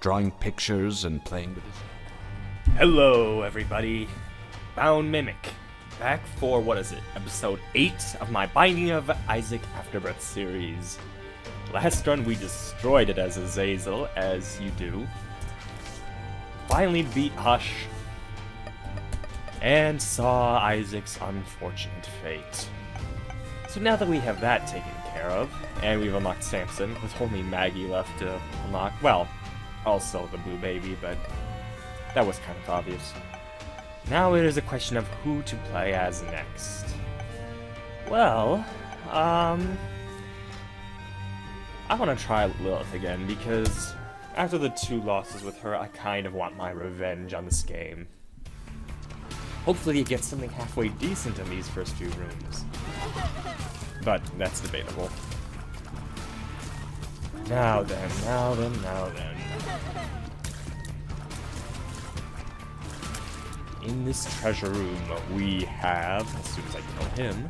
drawing pictures and playing with his... Hello, everybody. Bound Mimic. Back for, what is it, episode 8 of my Binding of Isaac Afterbirth series. Last run, we destroyed it as Azazel, as you do. Finally beat Hush. And saw Isaac's unfortunate fate. So now that we have that taken care of, and we've unlocked Samson, with only Maggie left to unlock, well, also the Blue Baby, but that was kind of obvious. Now it is a question of who to play as next. Well, I want to try Lilith again, because after the 2 losses with her, I kind of want my revenge on this game. Hopefully it gets something halfway decent in these first few rooms. But that's debatable. Now then. In this treasure room, we have, as soon as I kill him,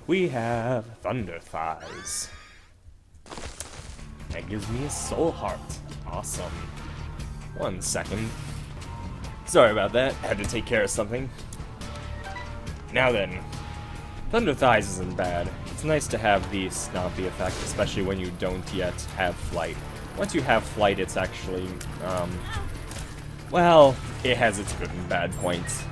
we have Thunder Thighs. That gives me a soul heart. Awesome. 1 second. Sorry about that, had to take care of something. Now then, Thunder Thighs isn't bad. It's nice to have the stompy effect, especially when you don't yet have flight. Once you have flight, it's actually, well, it has its good and bad points.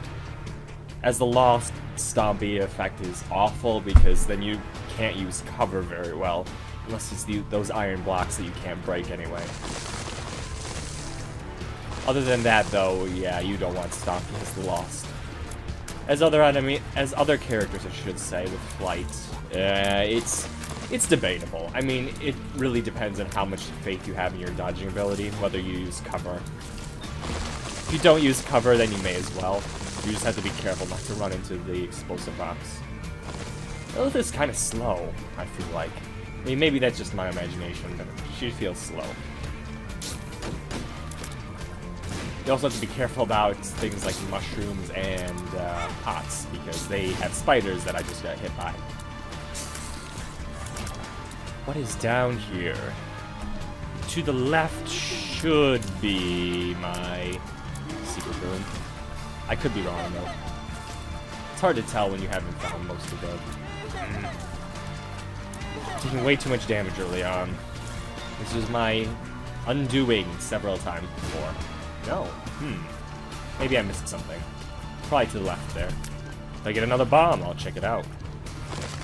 As the lost stompy effect is awful, because then you can't use cover very well, unless it's those iron blocks that you can't break anyway. Other than that, though, yeah, you don't want stompy as the lost. As other characters, I should say, with flight, it's debatable. I mean, it really depends on how much faith you have in your dodging ability, whether you use cover. If you don't use cover, then you may as well. You just have to be careful not to run into the explosive rocks. Lilith is kind of slow, I feel like. I mean, maybe that's just my imagination, but she feels slow. You also have to be careful about things like mushrooms and pots, because they have spiders that I just got hit by. What is down here? To the left should be my secret room. I could be wrong, though. It's hard to tell when you haven't found most of them. Taking way too much damage early on. This was my undoing several times before. No. Maybe I missed something. Probably to the left there. If I get another bomb, I'll check it out.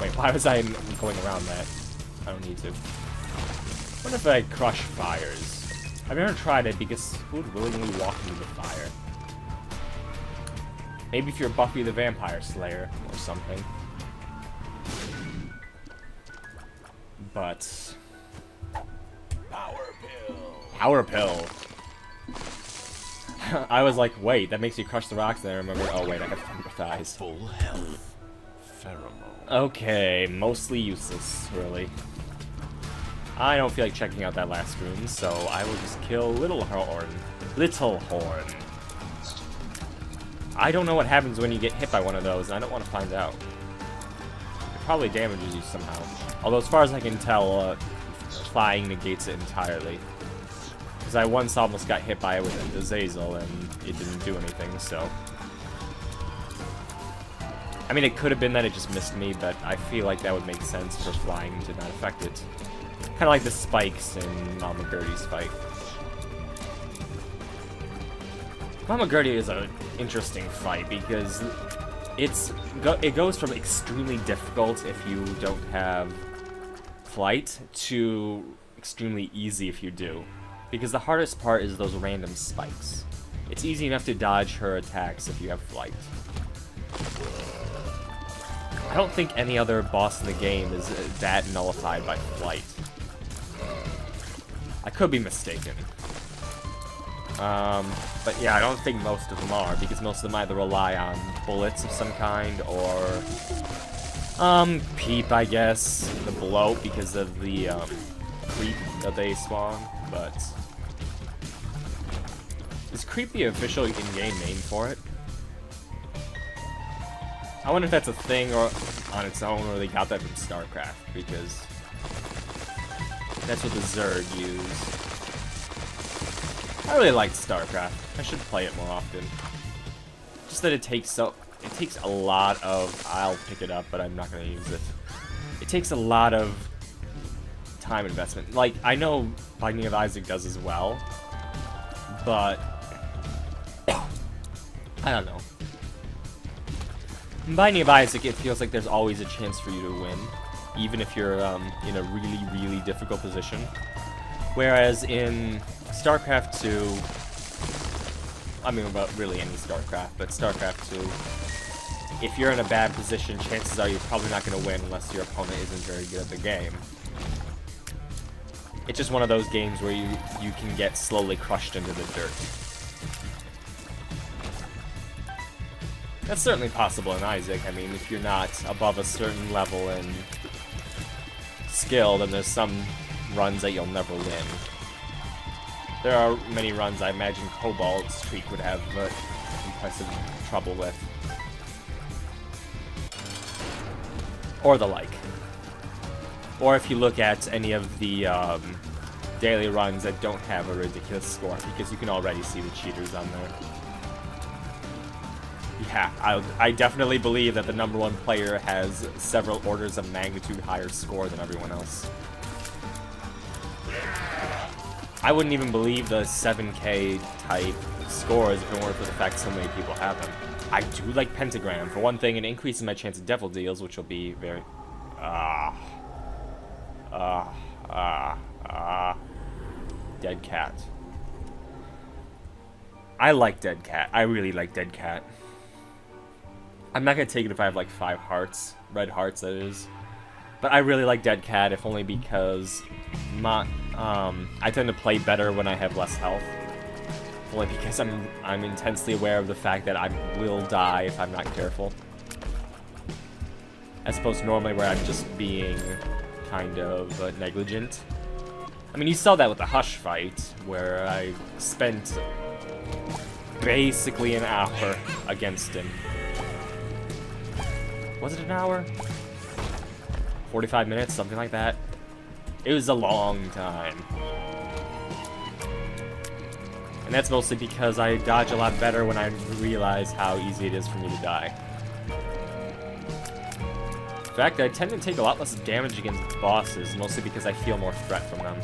Wait, why was I going around that? I don't need to. What if I crush fires? I've never tried it because who would willingly walk into the fire? Maybe if you're Buffy the Vampire Slayer or something. But... Power Pill! I was like, wait, that makes you crush the rocks, and I remember, oh wait, I got Thunder Thighs. Full health. Pheromone. Okay, mostly useless, really. I don't feel like checking out that last room, so I will just kill Little Horn. I don't know what happens when you get hit by one of those, and I don't want to find out. It probably damages you somehow. Although, as far as I can tell, flying negates it entirely. Because I once almost got hit by it with Azazel, and it didn't do anything, so... I mean, it could have been that it just missed me, but I feel like that would make sense for flying to not affect it. Kind of like the spikes in Mama Gertie's fight. Mama Gertie is an interesting fight, because it goes from extremely difficult if you don't have flight, to extremely easy if you do. Because the hardest part is those random spikes. It's easy enough to dodge her attacks if you have flight. I don't think any other boss in the game is that nullified by flight. I could be mistaken. But yeah, I don't think most of them are, because most of them either rely on bullets of some kind, or... Peep, I guess. The bloat, because of the, creep that they spawn, but... Is creep the official in-game name for it? I wonder if that's a thing or on its own, or they got that from StarCraft, because that's what the Zerg use. I really liked StarCraft. I should play it more often. Just that it takes a lot of... I'll pick it up, but I'm not going to use it. It takes a lot of time investment. Like, I know Binding of Isaac does as well, but... I don't know. In Binding of Isaac, it feels like there's always a chance for you to win, even if you're in a really, really difficult position. Whereas in StarCraft 2, I mean, about really any StarCraft, but StarCraft 2, if you're in a bad position, chances are you're probably not going to win unless your opponent isn't very good at the game. It's just one of those games where you can get slowly crushed into the dirt. That's certainly possible in Isaac. I mean, if you're not above a certain level in skill, then there's some runs that you'll never win. There are many runs I imagine Cobalt Streak would have impressive trouble with. Or the like. Or if you look at any of the daily runs that don't have a ridiculous score, because you can already see the cheaters on there. Yeah, I definitely believe that the #1 player has several orders of magnitude higher score than everyone else. I wouldn't even believe the 7K type scores if it weren't for the fact so many people have them. I do like Pentagram. For one thing, it increases my chance of devil deals, which will be very... Dead Cat. I like Dead Cat. I really like Dead Cat. I'm not gonna take it if I have like 5 hearts. Red hearts, that is. But I really like Dead Cat, if only because I tend to play better when I have less health. Only because I'm intensely aware of the fact that I will die if I'm not careful. As opposed to normally where I'm just being kind of negligent. I mean, you saw that with the Hush fight, where I spent basically an hour against him. Was it an hour? 45 minutes, something like that. It was a long time. And that's mostly because I dodge a lot better when I realize how easy it is for me to die. In fact, I tend to take a lot less damage against bosses, mostly because I feel more threat from them.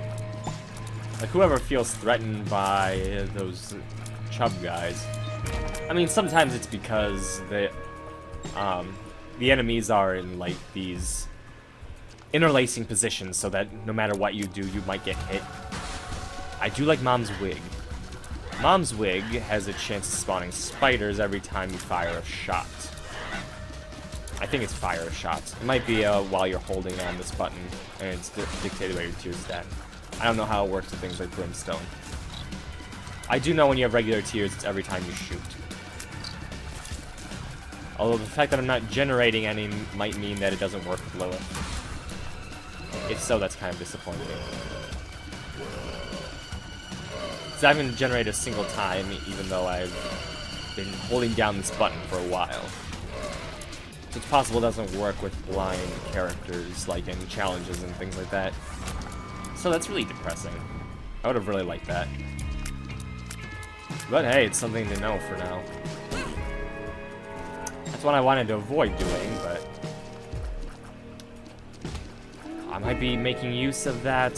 Like, whoever feels threatened by those chub guys. I mean, sometimes it's because the enemies are in, like, these interlacing positions so that no matter what you do, you might get hit. I do like Mom's Wig. Mom's Wig has a chance of spawning spiders every time you fire a shot. I think it's fire a shot. It might be while you're holding on this button, and it's dictated by your tier stat. I don't know how it works with things like Brimstone. I do know when you have regular tiers, it's every time you shoot. Although the fact that I'm not generating any might mean that it doesn't work with Lilith. If so, that's kind of disappointing. So I haven't generated a single time, even though I've been holding down this button for a while. It's possible it doesn't work with blind characters, like in challenges and things like that. So that's really depressing. I would have really liked that. But hey, it's something to know for now. That's what I wanted to avoid doing, but... I might be making use of that,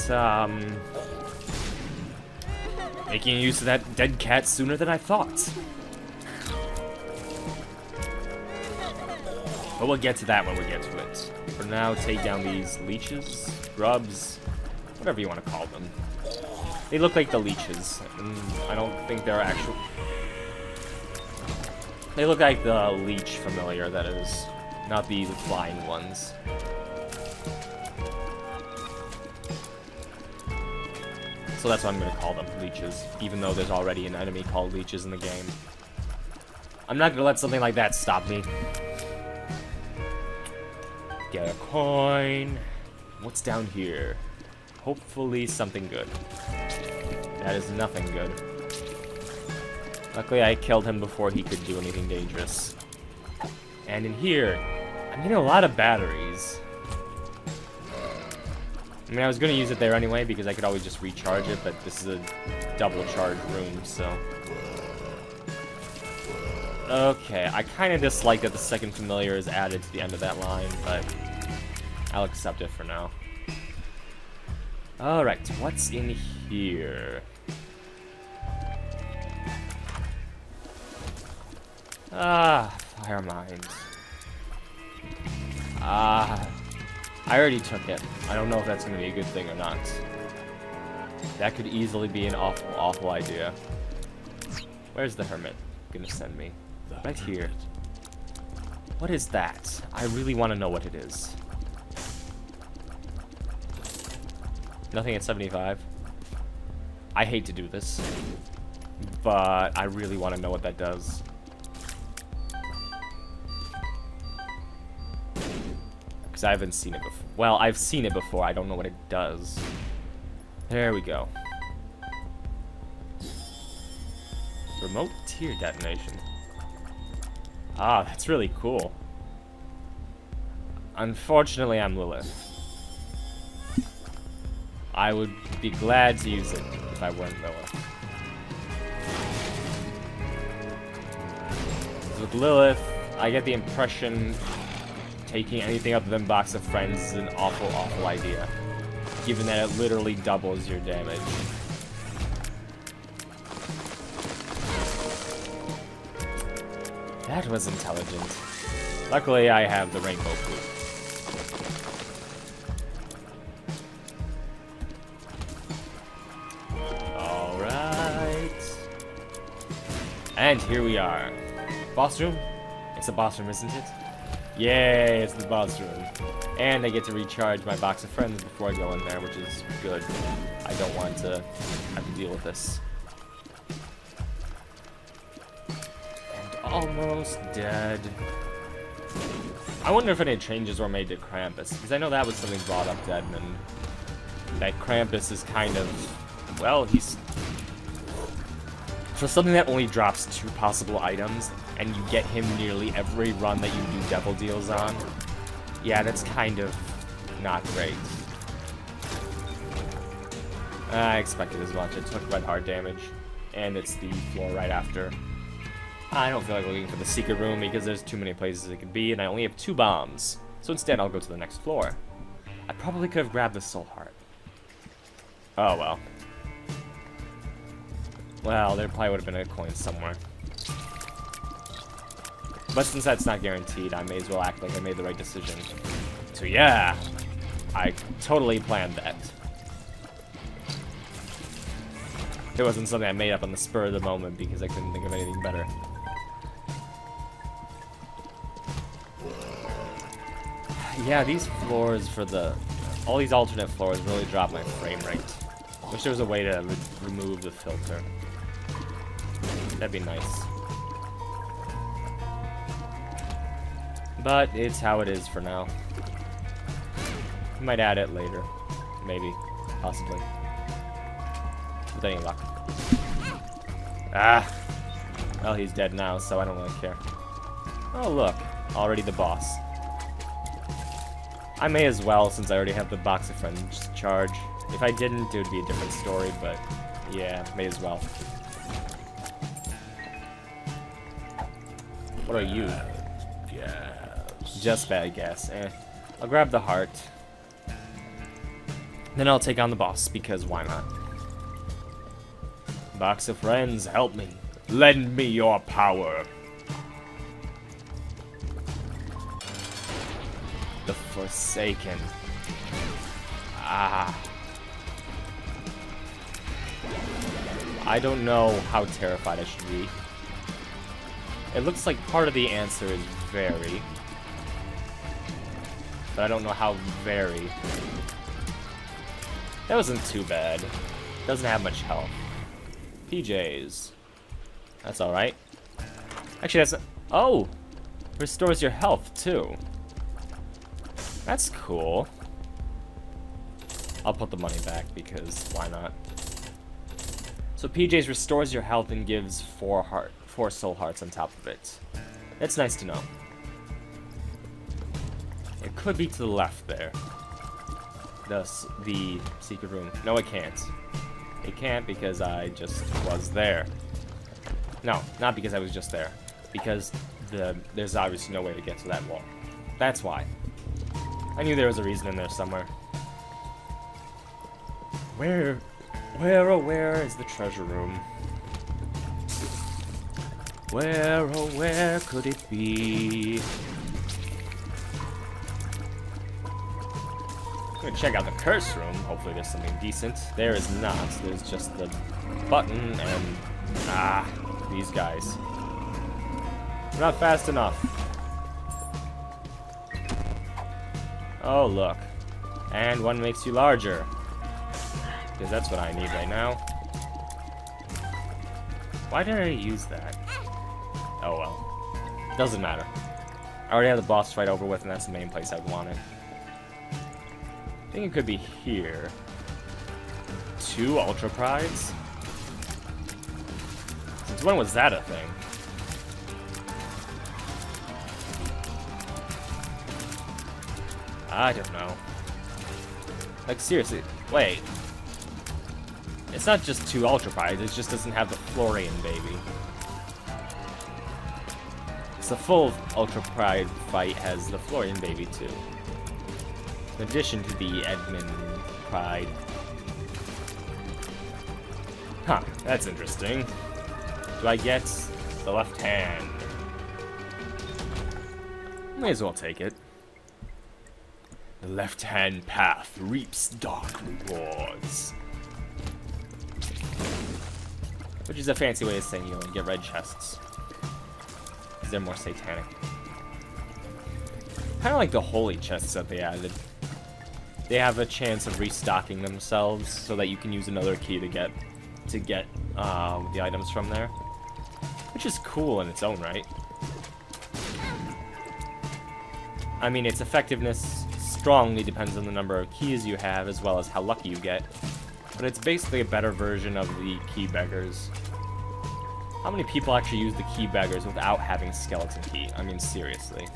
making use of that Dead Cat sooner than I thought. But we'll get to that when we get to it. For now, take down these leeches, grubs, whatever you want to call them. They look like the leeches, and I don't think they're actual... They look like the leech familiar, that is, not the flying ones. So that's what I'm going to call them, leeches, even though there's already an enemy called leeches in the game. I'm not going to let something like that stop me. Get a coin. What's down here? Hopefully something good. That is nothing good. Luckily I killed him before he could do anything dangerous. And in here, I'm getting a lot of batteries. I mean, I was gonna use it there anyway because I could always just recharge it, but this is a double charge room, so. Okay, I kind of dislike that the second familiar is added to the end of that line, but I'll accept it for now. Alright, what's in here? Ah, fire mines. Ah, I already took it. I don't know if that's going to be a good thing or not. That could easily be an awful, awful idea. Where's the hermit gonna send me? Right here. What is that? I really want to know what it is. Nothing at 75. I hate to do this, but I really want to know what that does. Because I haven't seen it before. Well, I've seen it before. I don't know what it does. There we go. Remote tier detonation. Ah, that's really cool. Unfortunately, I'm Lilith. I would be glad to use it if I weren't Lilith. With Lilith, I get the impression taking anything other than Box of Friends is an awful, awful idea, given that it literally doubles your damage. That was intelligent. Luckily, I have the rainbow flute. Alright. And here we are. Boss room? It's a boss room, isn't it? Yay, it's the boss room. And I get to recharge my Box of Friends before I go in there, which is good. I don't want to have to deal with this. Almost dead. I wonder if any changes were made to Krampus, because I know that was something brought up to Edmund. That Krampus is kind of, well, he's... For something that only drops 2 possible items, and you get him nearly every run that you do devil deals on, yeah, that's kind of not great. I expected as much. It took red heart damage, and it's the floor right after. I don't feel like looking for the secret room because there's too many places it could be, and I only have 2 bombs. So instead, I'll go to the next floor. I probably could have grabbed the soul heart. Oh, well. Well, there probably would have been a coin somewhere. But since that's not guaranteed, I may as well act like I made the right decision. So yeah, I totally planned that. It wasn't something I made up on the spur of the moment because I couldn't think of anything better. Yeah, these floors for all these alternate floors really drop my frame rate. Wish there was a way to remove the filter. That'd be nice. But it's how it is for now. Might add it later. Maybe. Possibly. With any luck. Ah! Well, he's dead now, so I don't really care. Oh, look. Already the boss. I may as well, since I already have the Box of Friends charge. If I didn't, it would be a different story, but yeah, may as well. What are you? Just bad gas. I'll grab the heart. Then I'll take on the boss, because why not? Box of Friends, help me. Lend me your power. The Forsaken. Ah. I don't know how terrified I should be. It looks like part of the answer is very. But I don't know how very. That wasn't too bad. Doesn't have much health. PJs. That's alright. Actually, that's... Oh! Restores your health, too. That's cool. I'll put the money back, because why not? So PJs restores your health and gives 4 soul hearts on top of it. That's nice to know. It could be to the left there. the secret room. No, it can't. It can't because I just was there. No, not because I was just there. Because there's obviously no way to get to that wall. That's why. I knew there was a reason in there somewhere. Where is the treasure room? Where, oh, where could it be? I'm gonna check out the curse room. Hopefully there's something decent. There is not. There's just the button and... these guys. They're not fast enough. Oh, look. And one makes you larger. Because that's what I need right now. Why did I use that? Oh well. Doesn't matter. I already have the boss fight over with, and that's the main place I'd want it. I think it could be here. 2 Ultra Prides? Since when was that a thing? I don't know. Like, seriously, wait. It's not just 2 Ultra Prides, it just doesn't have the Florian baby. The full Ultra Pride fight has the Florian baby too. In addition to the Edmund Pride. Huh, that's interesting. Do I get the left hand? May as well take it. The left-hand path reaps dark rewards. Which is a fancy way of saying you only get red chests. Because they're more satanic. Kind of like the holy chests that they added. They have a chance of restocking themselves so that you can use another key to get the items from there. Which is cool in its own right. I mean, its effectiveness strongly depends on the number of keys you have as well as how lucky you get. But it's basically a better version of the key beggars. How many people actually use the key beggars without having skeleton key? I mean, seriously.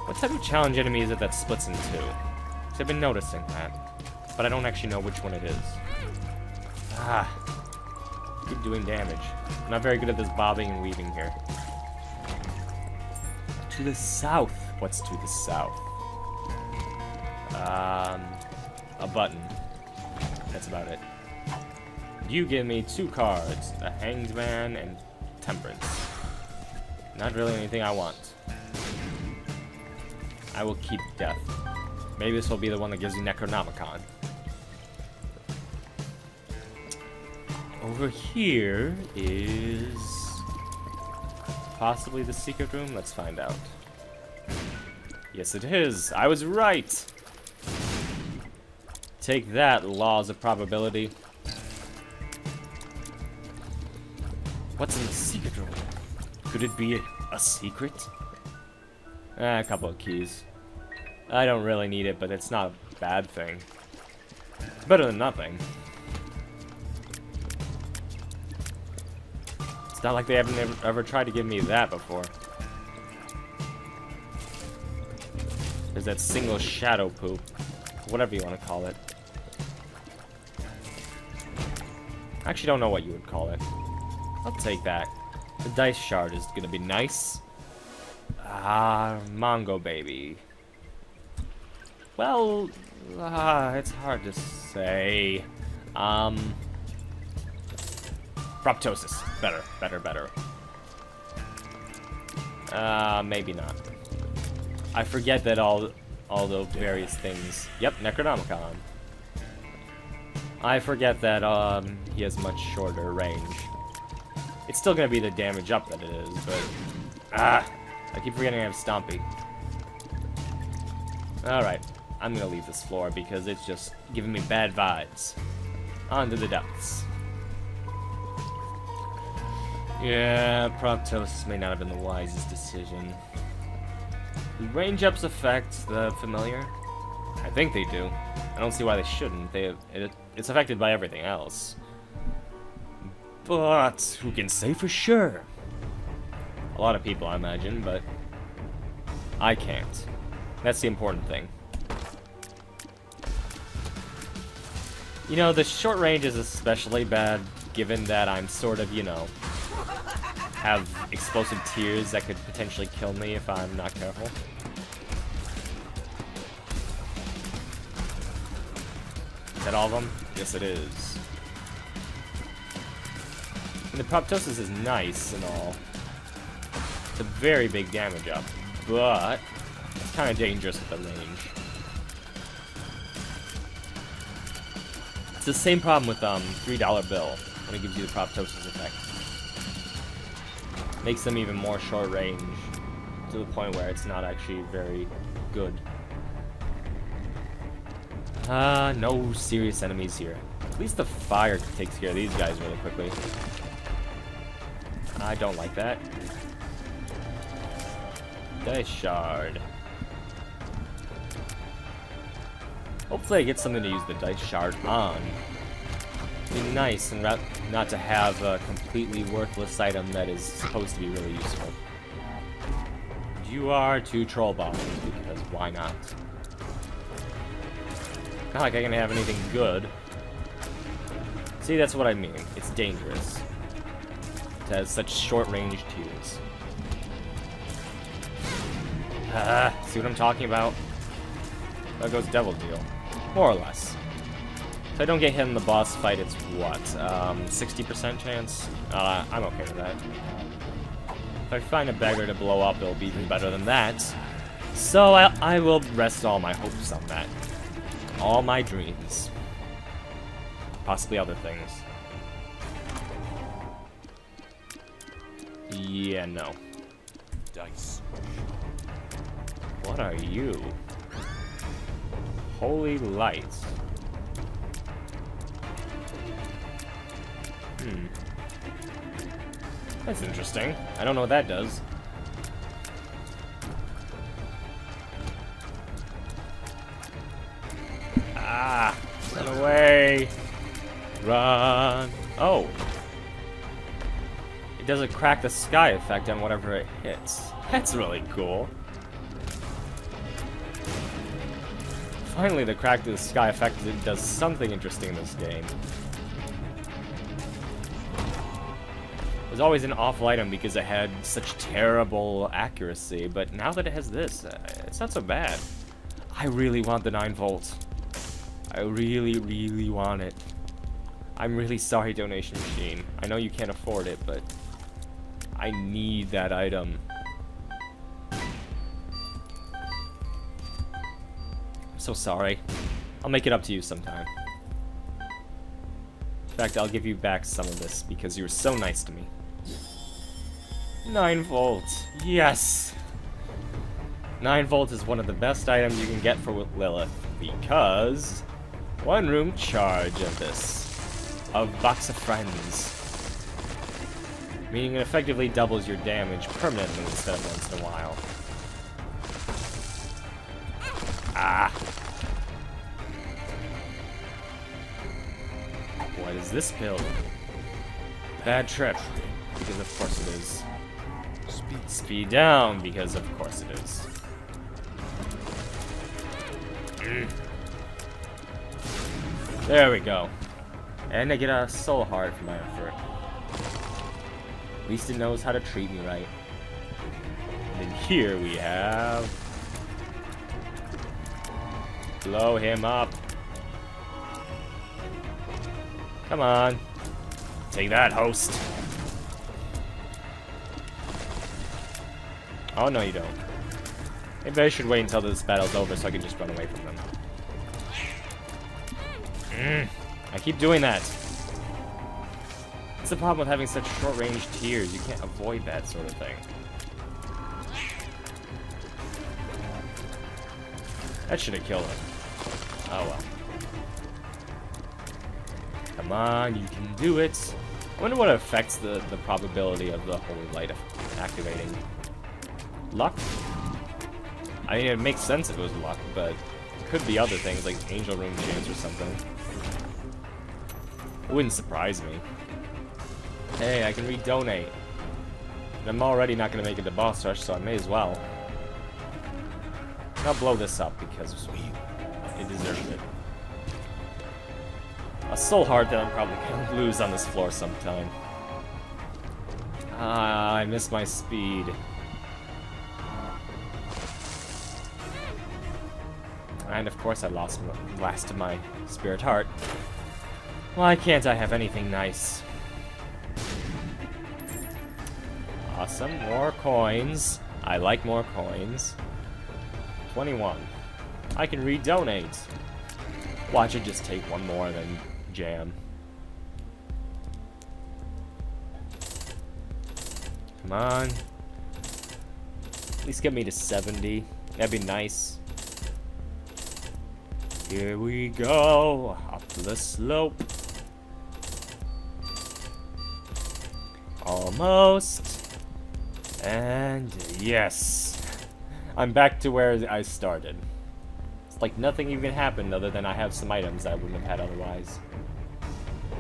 What type of challenge enemy is it that splits in 2? Because I've been noticing that. But I don't actually know which one it is. Keep doing damage. I'm not very good at this bobbing and weaving here. To the south. What's to the south? A button. That's about it. You give me 2 cards, a Hanged Man and Temperance. Not really anything I want. I will keep Death. Maybe this will be the one that gives you Necronomicon. Over here is possibly the secret room. Let's find out. Yes, it is. I was right. Take that, laws of probability. What's in the secret room? Could it be a secret? A couple of keys. I don't really need it, but it's not a bad thing. It's better than nothing. It's not like they haven't ever tried to give me that before. There's that single shadow poop. Whatever you want to call it. I actually don't know what you would call it. I'll take that. The dice shard is gonna be nice. Mongo baby. Well, it's hard to say. Proptosis. Better. Maybe not. I forget that all the various things. Yep, Necronomicon. I forget that he has much shorter range. It's still gonna be the damage up that it is, but I keep forgetting I have Stompy. Alright, I'm gonna leave this floor because it's just giving me bad vibes. On to the depths. Yeah, Proptosis may not have been the wisest decision. Do range ups affect the familiar? I think they do. I don't see why they shouldn't. It's affected by everything else. But who can say for sure? A lot of people, I imagine, but I can't. That's the important thing. You know, the short range is especially bad, given that I'm sort of, you know, have explosive tears that could potentially kill me if I'm not careful. Is that all of them? Yes, it is. And the proptosis is nice and all. It's a very big damage up, but it's kind of dangerous with the range. It's the same problem with $3 bill when it gives you the proptosis effect. Makes them even more short range to the point where it's not actually very good. No serious enemies here. At least the fire takes care of these guys really quickly. I don't like that. Dice shard. Hopefully I get something to use the dice shard on. It'd be nice and not to have a completely worthless item that is supposed to be really useful. You are 2 troll bombs, because why not? Not like I can have anything good. See, that's what I mean. It's dangerous to have such short-range tears. See what I'm talking about? There goes Devil Deal. More or less. If I don't get hit in the boss fight, it's what? 60% chance? I'm okay with that. If I find a beggar to blow up, it'll be even better than that. So I will rest all my hopes on that. All my dreams. Possibly other things. Yeah, no. Dice. What are you? Holy lights. That's interesting. I don't know what that does. Ah! Run away! Run! Oh! It does a crack the sky effect on whatever it hits. That's really cool. Finally, the crack to the sky effect does something interesting in this game. It was always an awful item because it had such terrible accuracy, but now that it has this, it's not so bad. I really want the 9-volt. I really, really want it. I'm really sorry, Donation Machine. I know you can't afford it, but I need that item. I'm so sorry. I'll make it up to you sometime. In fact, I'll give you back some of this because you were so nice to me. 9-volt. Yes! 9-volt is one of the best items you can get for Lilith because 1 room charge of this. Of Box of Friends. Meaning it effectively doubles your damage permanently instead of once in a while. Ah! What is this build? Bad trip. Because of course it is. Speed down, because of course it is. There we go. And I get a soul heart for my effort. At least it knows how to treat me right. And then here we have... blow him up. Come on. Take that, host. Oh, no, you don't. Maybe I should wait until this battle's over so I can just run away from them. I keep doing that. It's the problem with having such short-range tiers. You can't avoid that sort of thing. That should have killed him. Oh, well. Come on, you can do it. I wonder what affects the probability of the Holy Light activating. Luck? I mean, it makes sense if it was luck, but it could be other things like Angel Room chance or something. It wouldn't surprise me. Hey, I can redonate. And I'm already not going to make it to boss rush, so I may as well. I'll blow this up because it deserves it. A soul heart that I'm probably gonna lose on this floor sometime. Ah, I missed my speed. And of course I lost last of my spirit heart. Why can't I have anything nice? Awesome, more coins. I like more coins. 21. I can redonate. Watch it just take one more, then jam. Come on. At least get me to 70. That'd be nice. Here we go. Up the slope. Almost. And yes. I'm back to where I started. It's like nothing even happened other than I have some items I wouldn't have had otherwise.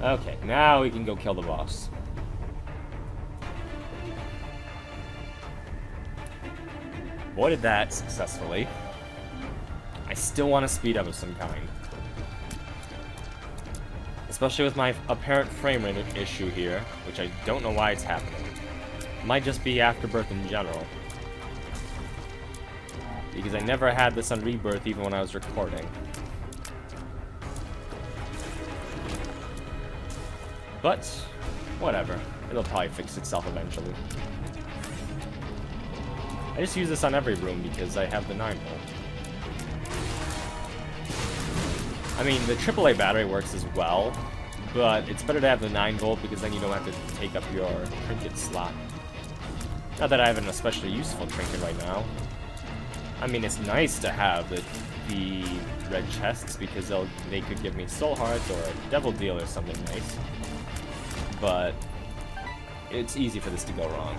Okay, now we can go kill the boss. Avoided that successfully. I still want to speed up of some kind. Especially with my apparent frame rate issue here, which I don't know why it's happening. It might just be Afterbirth in general. Because I never had this on Rebirth even when I was recording. But, whatever. It'll probably fix itself eventually. I just use this on every room because I have the 9-volt. I mean, the AAA battery works as well, but it's better to have the 9-volt because then you don't have to take up your trinket slot. Not that I have an especially useful trinket right now. I mean, it's nice to have the red chests because they could give me soul hearts or a devil deal or something nice. But it's easy for this to go wrong.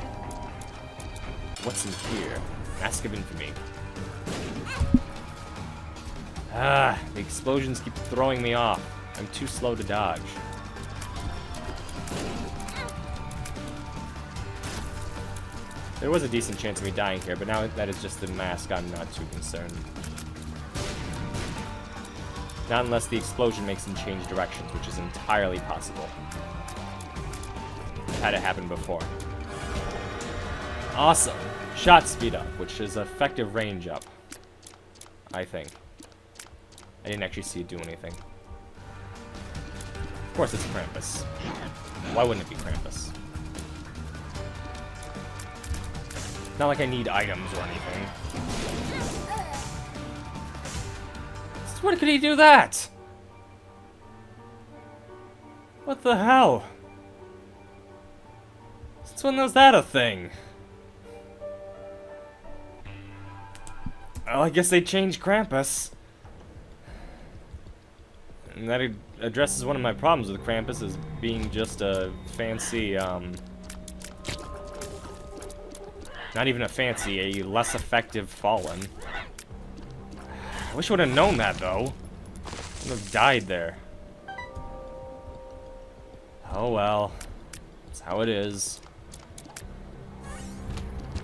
What's in here? Mask of Infamy. Ah, the explosions keep throwing me off. I'm too slow to dodge. There was a decent chance of me dying here, but now that it's just the mask, I'm not too concerned. Not unless the explosion makes him change directions, which is entirely possible. I've had it happen before. Awesome. Shot speed up, which is effective range up. I think. I didn't actually see it do anything. Of course it's Krampus. Why wouldn't it be Krampus? Not like I need items or anything. When could he do that? What the hell? Since when was that a thing? Well, I guess they changed Krampus. And that addresses one of my problems with Krampus as being just a fancy, not even a fancy, a less effective Fallen. I wish I would have known that, though. I would have died there. Oh well. That's how it is.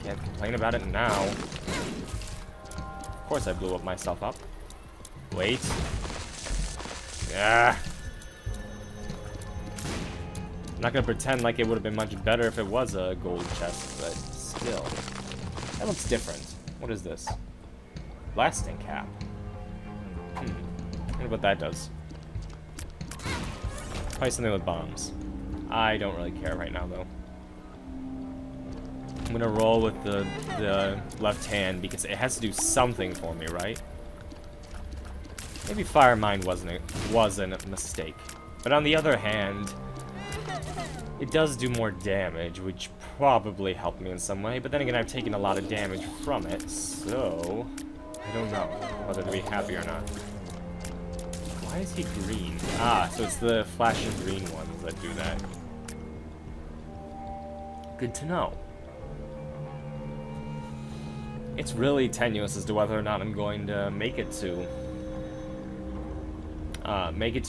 Can't complain about it now. Of course I blew up myself up. Wait. Ah. I'm not gonna pretend like it would have been much better if it was a gold chest, but still. That looks different. What is this? Blasting cap. I wonder what that does. Probably something with bombs. I don't really care right now, though. I'm gonna roll with the left hand because it has to do something for me, right? Maybe Fire Mine wasn't a mistake. But on the other hand, it does do more damage, which probably helped me in some way. But then again, I've taken a lot of damage from it, so I don't know whether to be happy or not. Why is he green? Ah, so it's the flashing green ones that do that. Good to know. It's really tenuous as to whether or not I'm going to make it to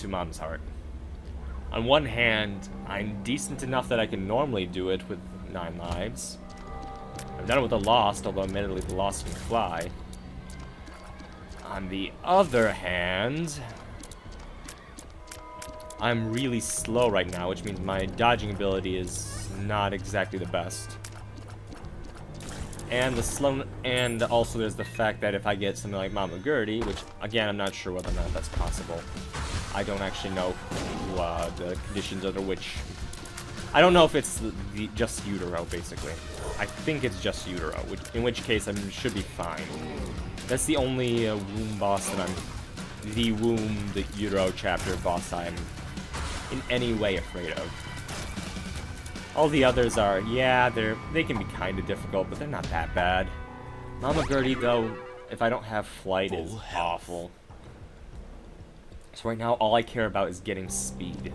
Mom's Heart. On one hand, I'm decent enough that I can normally do it with 9 lives. I've done it with the Lost, although admittedly the Lost can fly. On the other hand, I'm really slow right now, which means my dodging ability is not exactly the best. And and also there's the fact that if I get something like Mama Gertie, which again I'm not sure whether or not that's possible. I don't actually know the conditions under which. I don't know if it's just utero, basically. I think it's just utero, in which case I should be fine. That's the only womb boss that the utero chapter boss I'm in any way afraid of. All the others are, yeah, they can be kind of difficult, but they're not that bad. Mama Gertie, though, if I don't have flight, is awful. So right now, all I care about is getting speed.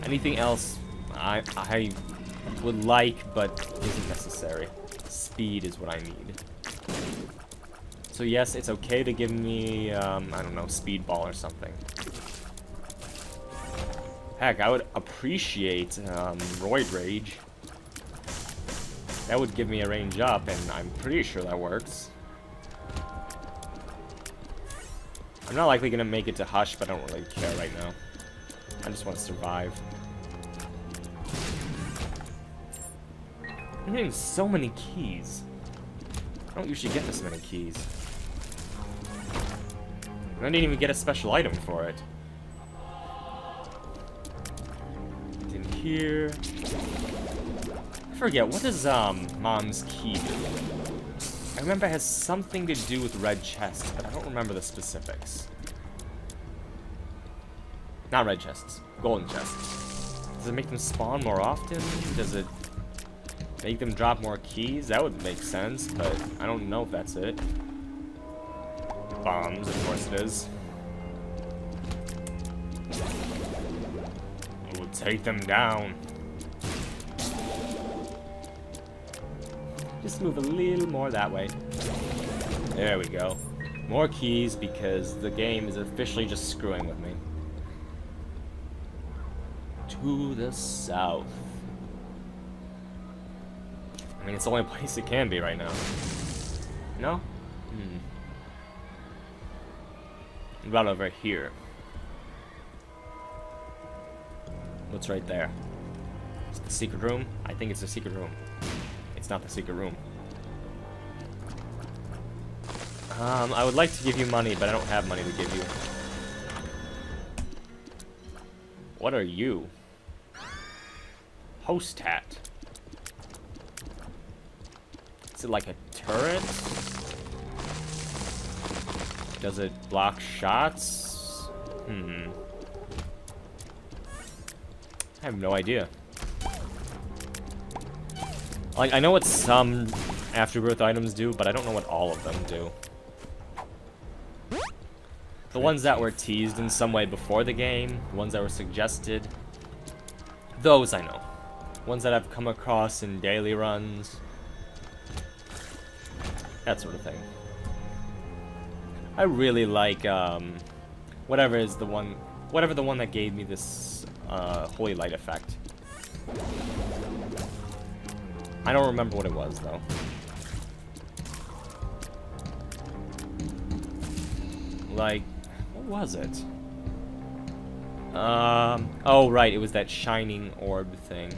Anything else, I would like, but isn't necessary. Speed is what I need. So yes, it's okay to give me, I don't know, speed ball or something. Heck, I would appreciate Roid Rage. That would give me a range up, and I'm pretty sure that works. I'm not likely gonna make it to Hush, but I don't really care right now. I just want to survive. I'm getting so many keys. I don't usually get this many keys. I didn't even get a special item for it. It's in here. I forget, what does Mom's key do? I remember it has something to do with red chests, but I don't remember the specifics. Not red chests, golden chests. Does it make them spawn more often? Does it make them drop more keys? That would make sense, but I don't know if that's it. Bombs, of course it is. We'll take them down. Just move a little more that way. There we go. More keys because the game is officially just screwing with me. To the south. I mean, it's the only place it can be right now. No? What about over here? What's right there? Is it the secret room? I think it's the secret room. It's not the secret room. I would like to give you money, but I don't have money to give you. What are you? Host hat. Is it like a turret? Does it block shots? I have no idea. Like, I know what some Afterbirth items do, but I don't know what all of them do. The ones that were teased in some way before the game, the ones that were suggested, those I know. Ones that I've come across in daily runs, that sort of thing. I really like whatever the one that gave me this holy light effect. I don't remember what it was though. Like, what was it? Oh right, it was that shining orb thing.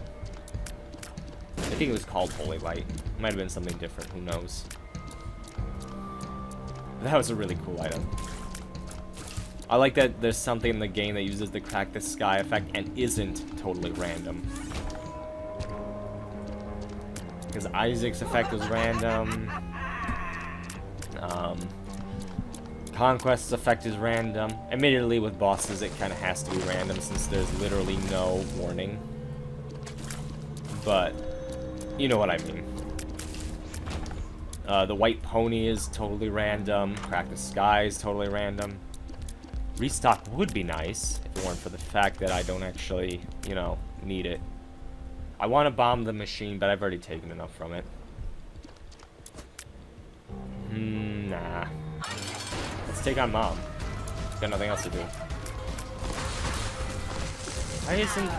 I think it was called holy light. It might have been something different, who knows. That was a really cool item. I like that there's something in the game that uses the crack the sky effect and isn't totally random. Because Isaac's effect was random. Conquest's effect is random. Admittedly, with bosses, it kind of has to be random since there's literally no warning. But, you know what I mean. The white pony is totally random. Crack the sky is totally random. Restock would be nice if it weren't for the fact that I don't actually, you know, need it. I want to bomb the machine, but I've already taken enough from it. Nah. Let's take on Mom. She's got nothing else to do. Why isn't...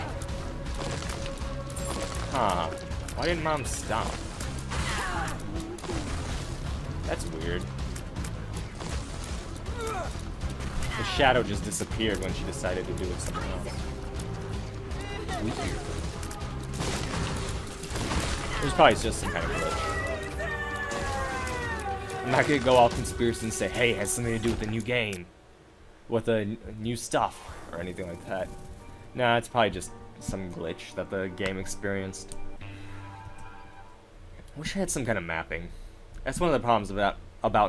Huh. Why didn't Mom stop? That's weird. The shadow just disappeared when she decided to do it with something else. Weird. It was probably just some kind of glitch. I'm not gonna go all conspiracy and say, hey, it has something to do with the new game. With the new stuff, or anything like that. Nah, it's probably just some glitch that the game experienced. Wish I had some kind of mapping. That's one of the problems about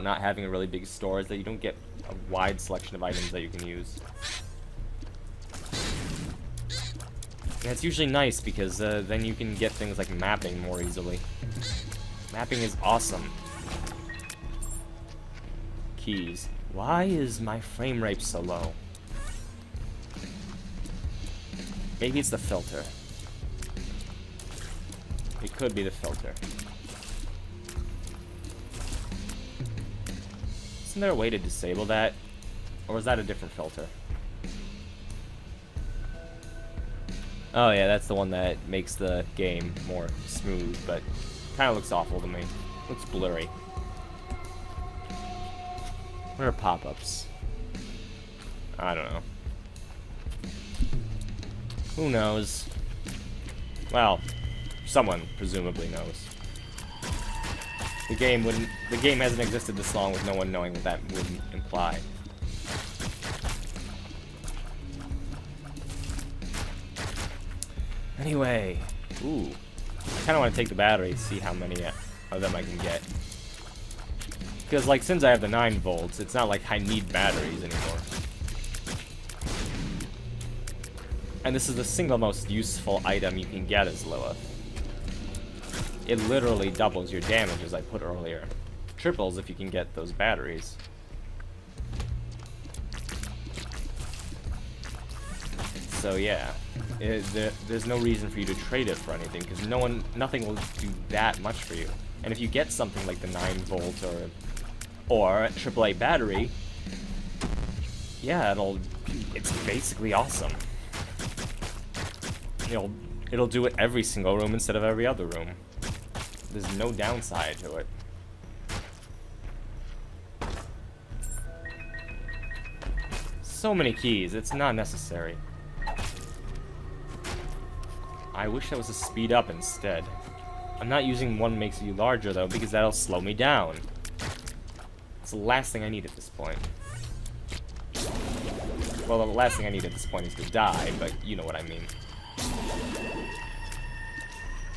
not having a really big store, is that you don't get a wide selection of items that you can use. And it's usually nice because then you can get things like mapping more easily. Mapping is awesome. Keys. Why is my frame rate so low? Maybe it's the filter. It could be the filter. Isn't there a way to disable that? Or is that a different filter? Oh yeah, that's the one that makes the game more smooth, but kind of looks awful to me. Looks blurry. What are pop-ups? I don't know. Who knows? Well, someone presumably knows. The game hasn't existed this long with no one knowing what that would imply. Anyway, ooh. I kinda wanna take the battery, see how many of them I can get. Because, like, since I have the 9 volts, it's not like I need batteries anymore. And this is the single most useful item you can get as Lilith. It literally doubles your damage, as I put earlier. Triples if you can get those batteries. So yeah, there's no reason for you to trade it for anything, because nothing will do that much for you. And if you get something like the 9 volt or AAA battery, yeah, it's basically awesome. It'll do it every single room instead of every other room. There's no downside to it. So many keys, it's not necessary. I wish that was a speed up instead. I'm not using one makes you larger though, because that'll slow me down. It's the last thing I need at this point. Well, the last thing I need at this point is to die, but you know what I mean.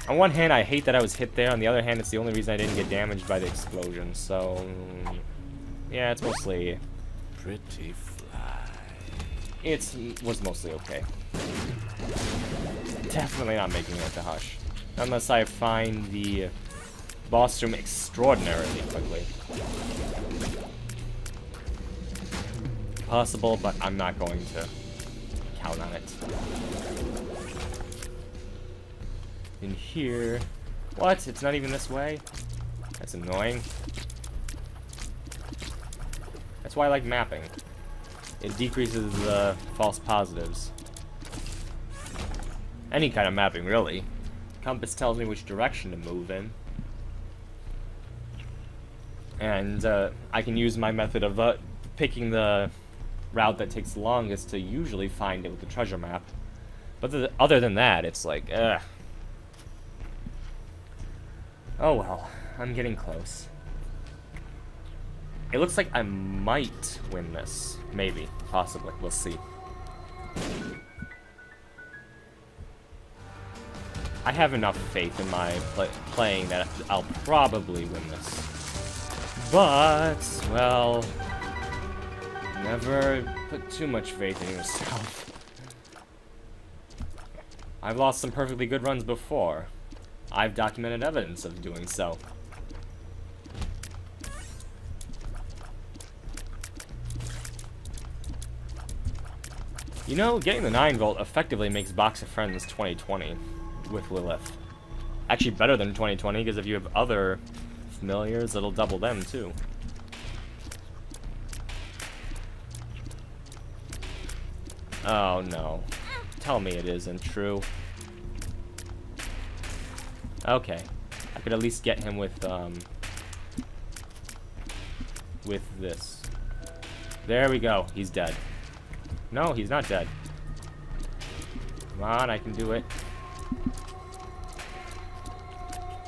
On one hand, I hate that I was hit there. On the other hand, it's the only reason I didn't get damaged by the explosion. So, yeah, it's mostly... Pretty fly. It was mostly okay. Definitely not making it to Hush. Unless I find the boss room extraordinarily quickly. Possible, but I'm not going to count on it. In here... What? It's not even this way? That's annoying. That's why I like mapping. It decreases the false positives. Any kind of mapping, really. Compass tells me which direction to move in. And I can use my method of picking the route that takes longest to usually find it with the treasure map. But other than that, it's like, ugh. Oh well, I'm getting close. It looks like I might win this. Maybe. Possibly. We'll see. I have enough faith in my playing that I'll probably win this. But, well... never put too much faith in yourself. I've lost some perfectly good runs before. I've documented evidence of doing so. You know, getting the 9 volt effectively makes Box of Friends 2020 with Lilith. Actually better than 2020, because if you have other familiars, it'll double them too. Oh no. Tell me it isn't true. Okay. I could at least get him with this. There we go. He's dead. No, he's not dead. Come on, I can do it.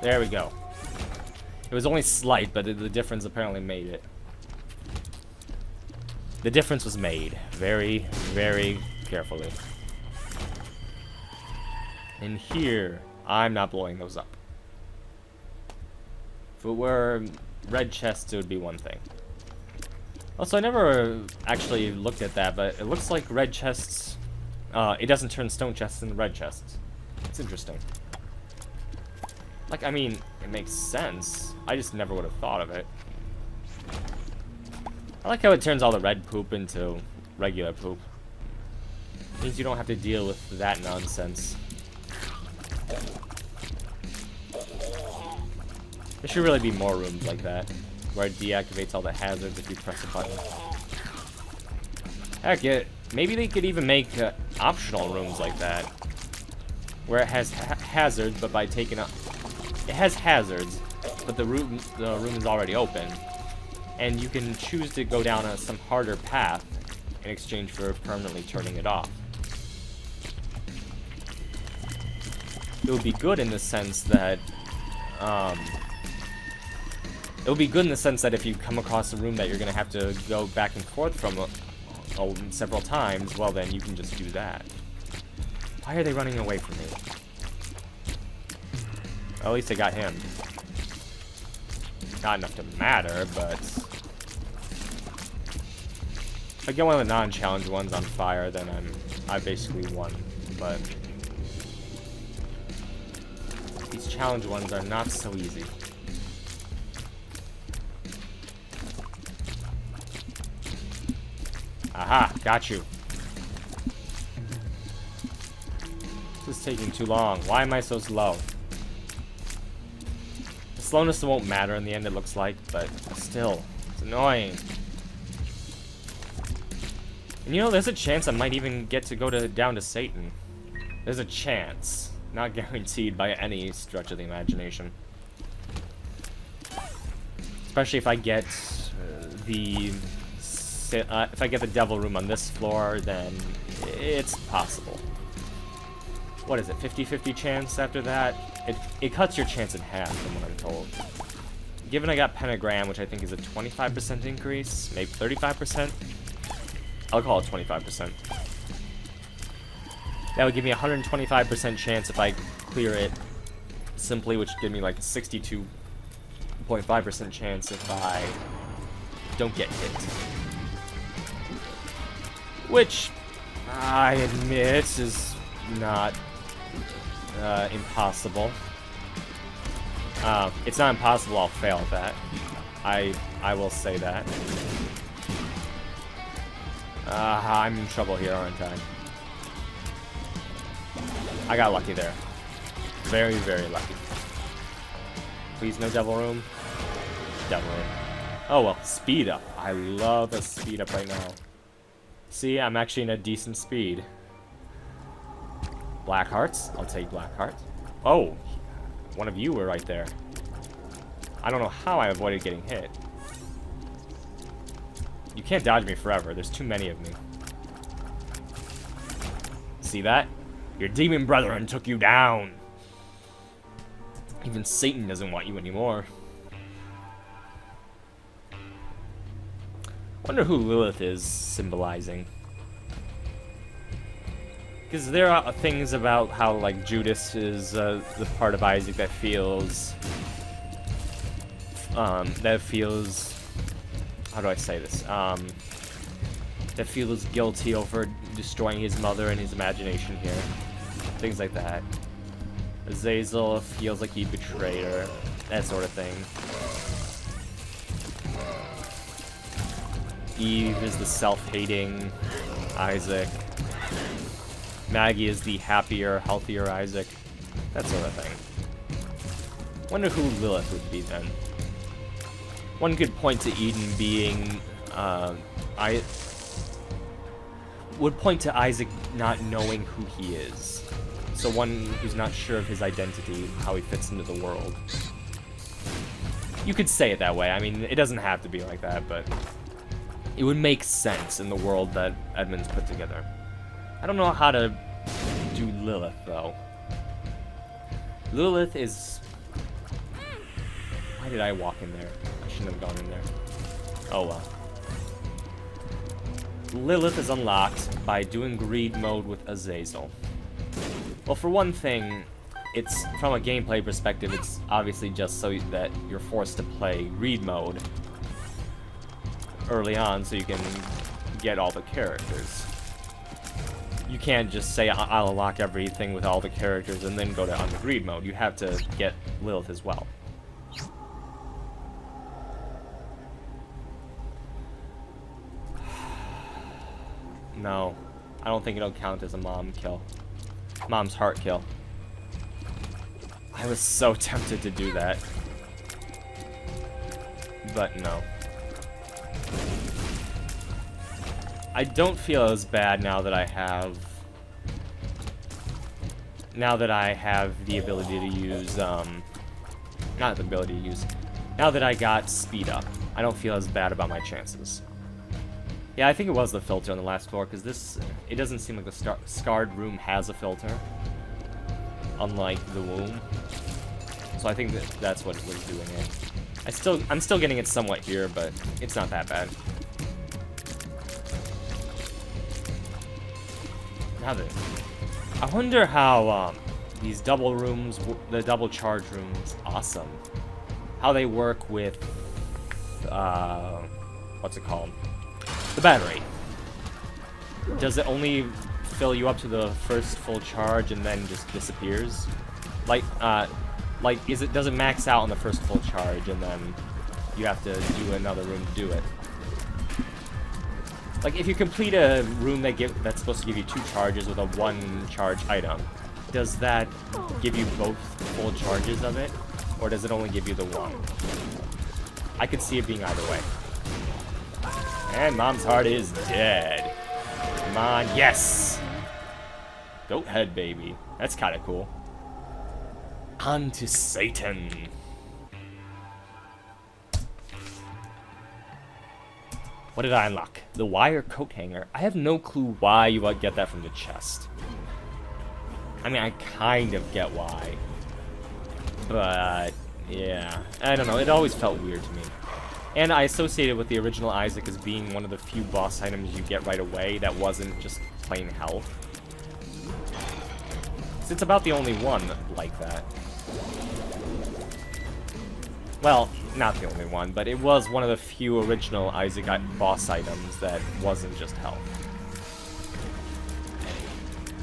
There we go. It was only slight, but the difference apparently made it. The difference was made very, very carefully. And here, I'm not blowing those up. If it were red chests, it would be one thing. Also, I never actually looked at that, but it looks like red chests... it doesn't turn stone chests into red chests. It's interesting. Like, I mean, it makes sense. I just never would have thought of it. I like how it turns all the red poop into regular poop. Means you don't have to deal with that nonsense. There should really be more rooms like that, where it deactivates all the hazards if you press a button. Heck, maybe they could even make optional rooms like that, where it has hazards, but by taking up... It has hazards, but the room is already open, and you can choose to go down some harder path in exchange for permanently turning it off. It would be good in the sense that, if you come across a room that you're going to have to go back and forth from several times, well then you can just do that. Why are they running away from me? Well, at least I got him. Not enough to matter, but... If I get one of the non-challenge ones on fire, then I basically won. But... these challenge ones are not so easy. Aha! Got you. This is taking too long. Why am I so slow? The slowness won't matter in the end, it looks like, but still, it's annoying. And you know, there's a chance I might even get to go down to Satan. There's a chance. Not guaranteed by any stretch of the imagination. Especially if I get if I get the devil room on this floor, then it's possible. What is it, 50-50 chance after that? It cuts your chance in half from what I'm told. Given I got pentagram, which I think is a 25% increase, maybe 35%? I'll call it 25%. That would give me a 125% chance if I clear it simply, which would give me like a 62.5% chance if I don't get hit. Which, I admit, is not impossible. It's not impossible, I'll fail at that. I will say that. I'm in trouble here, aren't I? I got lucky there. Very, very lucky. Please, no devil room. Devil room. Oh well, speed up. I love a speed up right now. See, I'm actually in a decent speed. Black hearts. I'll take black hearts. Oh, one of you were right there. I don't know how I avoided getting hit. You can't dodge me forever. There's too many of me. See that? Your demon brethren took you down. Even Satan doesn't want you anymore. Wonder who Lilith is symbolizing. Because there are things about how, like, Judas is the part of Isaac that feels... how do I say this? That feels guilty over destroying his mother and his imagination here. Things like that. Azazel feels like he betrayed her. That sort of thing. Eve is the self-hating Isaac. Maggie is the happier, healthier Isaac. That sort of thing. Wonder who Lilith would be then. One could point to Eden being, would point to Isaac not knowing who he is. So one who's not sure of his identity, how he fits into the world. You could say it that way. I mean, it doesn't have to be like that, but It would make sense in the world that Edmund's put together. I don't know how to do Lilith, though. Lilith is... Why did I walk in there? I shouldn't have gone in there. Oh well. Lilith is unlocked by doing greed mode with Azazel. Well, for one thing, it's from a gameplay perspective, it's obviously just so that you're forced to play greed mode early on so you can get all the characters. You can't just say, I'll unlock everything with all the characters and then go to on the greed mode. You have to get Lilith as well. No, I don't think it'll count as a mom kill. Mom's heart kill. I was so tempted to do that. But no. I don't feel as bad now that I have... Now that I have the ability to use, not the ability to use... Now that I got speed up, I don't feel as bad about my chances. Yeah, I think it was the filter on the last floor, because this... It doesn't seem like the scarred room has a filter. Unlike the womb. So I think that's what was doing it. I'm still getting it somewhat here, but it's not that bad. Now then, I wonder how these double rooms, the double charge rooms, awesome. How they work with what's it called? The battery. Does it only fill you up to the first full charge and then just disappears? Like does it max out on the first full charge and then you have to do another room to do it? Like, if you complete a room that's supposed to give you 2 charges with a 1 charge item, does that give you both full charges of it? Or does it only give you the 1? I could see it being either way. And Mom's heart is dead. Come on, yes! Goat head, baby. That's kind of cool. On to Satan. What did I unlock? The wire coat hanger. I have no clue why you would get that from the chest. I mean, I kind of get why. But, yeah. I don't know. It always felt weird to me. And I associated with the original Isaac as being one of the few boss items you get right away that wasn't just plain health. So it's about the only one like that. Well, not the only one, but it was one of the few original Isaac boss items that wasn't just health.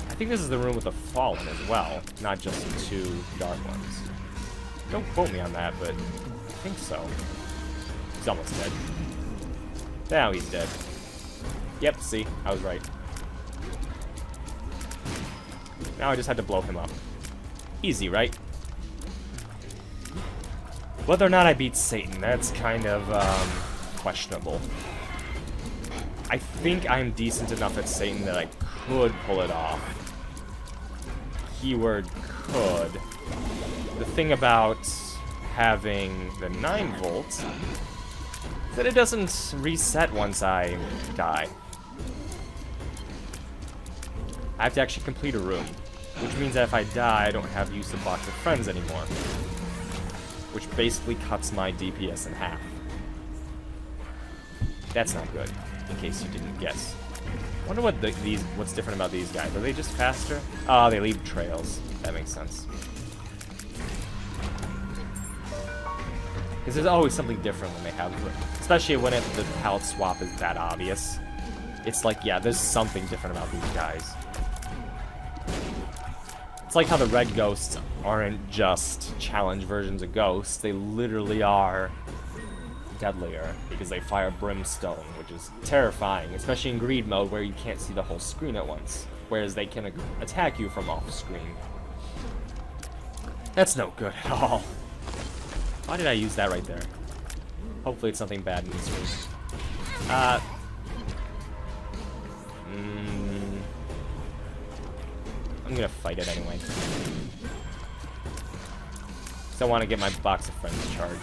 I think this is the room with the Fallen as well, not just the 2 dark ones. Don't quote me on that, but I think so. He's almost dead. Now he's dead. Yep, see, I was right. Now I just had to blow him up. Easy, right? Whether or not I beat Satan, that's kind of, questionable. I think I'm decent enough at Satan that I could pull it off. Keyword could. The thing about having the 9 volts is that it doesn't reset once I die. I have to actually complete a room, which means that if I die, I don't have use of Box of Friends anymore. Which basically cuts my DPS in half. That's not good, in case you didn't guess. I wonder what what's different about these guys. Are they just faster? Oh, they leave trails. That makes sense. Because there's always something different when they have it. Especially when the palette swap is that obvious. It's like, yeah, there's something different about these guys. It's like how the red ghosts aren't just challenge versions of ghosts. They literally are deadlier because they fire brimstone, which is terrifying, especially in greed mode where you can't see the whole screen at once, whereas they can attack you from off screen. That's no good at all. Why did I use that right there? Hopefully it's something bad in this room. I'm gonna fight it anyway. So I want to get my Box of Friends charged.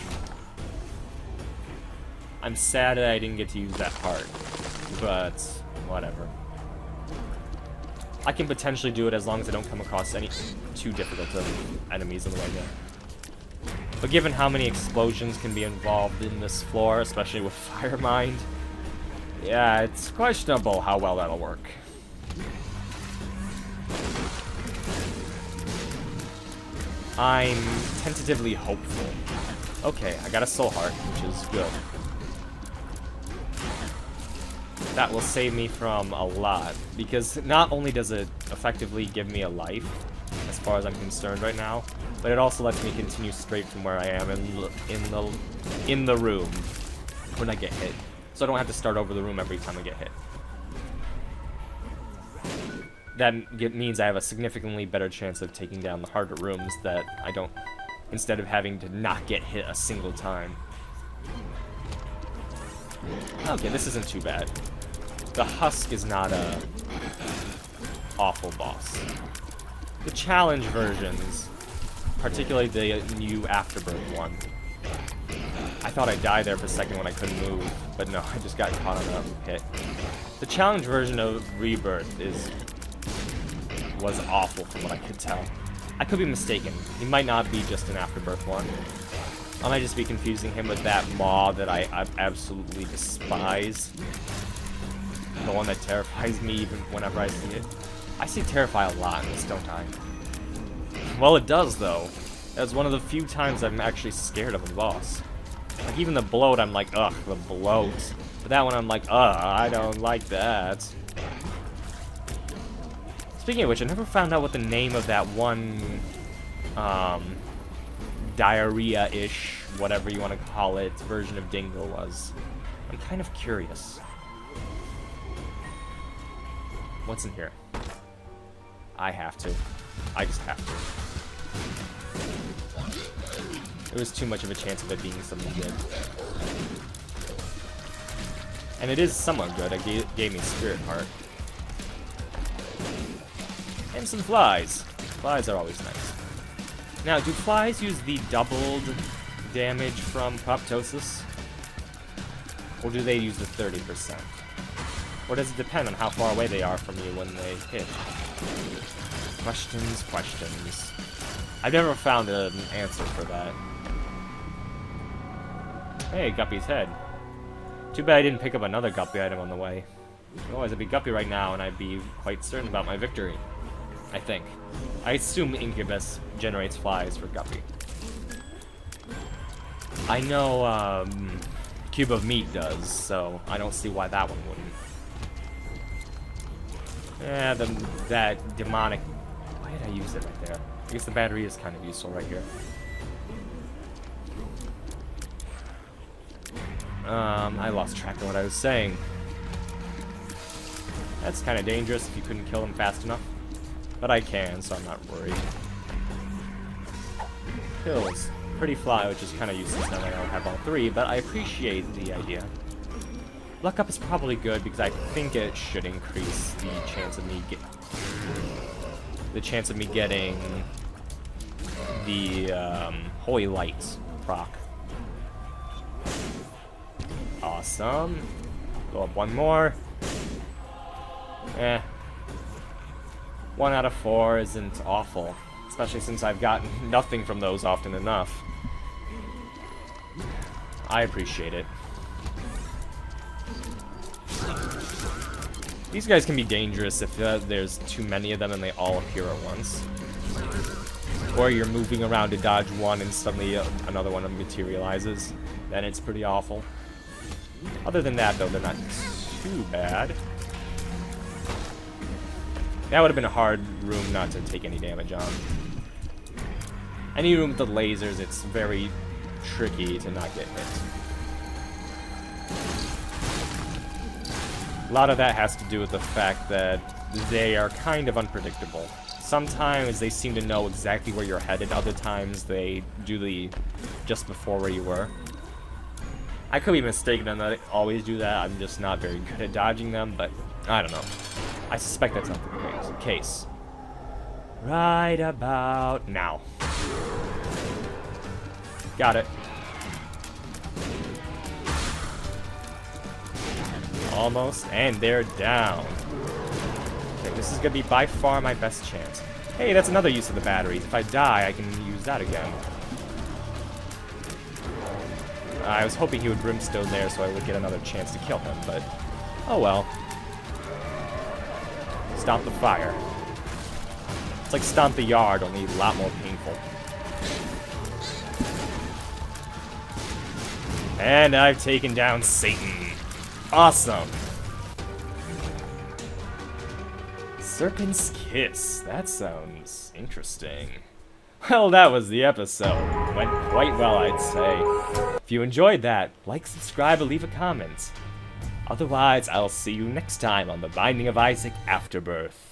I'm sad that I didn't get to use that part, but whatever. I can potentially do it as long as I don't come across any too difficult enemies on the way there. But given how many explosions can be involved in this floor, especially with Fire Mind, yeah, it's questionable how well that'll work. I'm tentatively hopeful. Okay, I got a soul heart, which is good. That will save me from a lot, because not only does it effectively give me a life, as far as I'm concerned right now, but it also lets me continue straight from where I am in the room when I get hit. So I don't have to start over the room every time I get hit. That means I have a significantly better chance of taking down the harder rooms that I don't, instead of having to not get hit a single time. Okay, this isn't too bad. The Husk is not a awful boss. The challenge versions, particularly the new Afterbirth one, I thought I'd die there for a second when I couldn't move, but no, I just got caught on a hit. The challenge version of Rebirth was awful from what I could tell. I could be mistaken. He might not be just an Afterbirth one. I might just be confusing him with that Maw that I absolutely despise. The one that terrifies me even whenever I see it. I say terrify a lot in this, don't I? Well, it does, though. That's one of the few times I'm actually scared of a boss. Like, even the bloat, I'm like, ugh, the bloat. But that one, I'm like, ugh, I don't like that. Speaking of which, I never found out what the name of that one, diarrhea-ish, whatever you want to call it, version of Dingo was. I'm kind of curious. What's in here? I have to. I just have to. There was too much of a chance of it being something good. And it is somewhat good. It gave me Spirit Heart. And some flies. Flies are always nice. Now, do flies use the doubled damage from Proptosis? Or do they use the 30%? Or does it depend on how far away they are from you when they hit? Questions, questions. I've never found an answer for that. Hey, Guppy's head. Too bad I didn't pick up another Guppy item on the way. Otherwise, I'd be Guppy right now, and I'd be quite certain about my victory. I think. I assume Incubus generates flies for Guppy. I know, Cube of Meat does, so I don't see why that one wouldn't. Yeah, that demonic... Why did I use it right there? I guess the battery is kind of useful right here. I lost track of what I was saying. That's kind of dangerous if you couldn't kill him fast enough. But I can, so I'm not worried. Kills. Pretty fly, which is kind of useless now that I don't have all three, but I appreciate the idea. Luck Up is probably good because I think it should increase the chance of me getting the Holy Light proc. Awesome. Go up one more. 1 out of 4 isn't awful, especially since I've gotten nothing from those often enough. I appreciate it. These guys can be dangerous if there's too many of them and they all appear at once. Or you're moving around to dodge one and suddenly another one materializes. Then it's pretty awful. Other than that, though, they're not too bad. That would have been a hard room not to take any damage on. Any room with the lasers, it's very tricky to not get hit. A lot of that has to do with the fact that they are kind of unpredictable. Sometimes they seem to know exactly where you're headed, other times they do the just before where you were. I could be mistaken and I always do that. I'm just not very good at dodging them, but I don't know. I suspect that's not the case. Right about now. Got it. Almost, and they're down. Okay, this is gonna be by far my best chance. Hey, that's another use of the batteries. If I die, I can use that again. I was hoping he would brimstone there so I would get another chance to kill him, but oh well. Stomp the fire. It's like Stomp the Yard, only a lot more painful. And I've taken down Satan. Awesome. Serpent's Kiss. That sounds interesting. Well, that was the episode. Went quite well, I'd say. If you enjoyed that, like, subscribe, and leave a comment. Otherwise, I'll see you next time on The Binding of Isaac Afterbirth.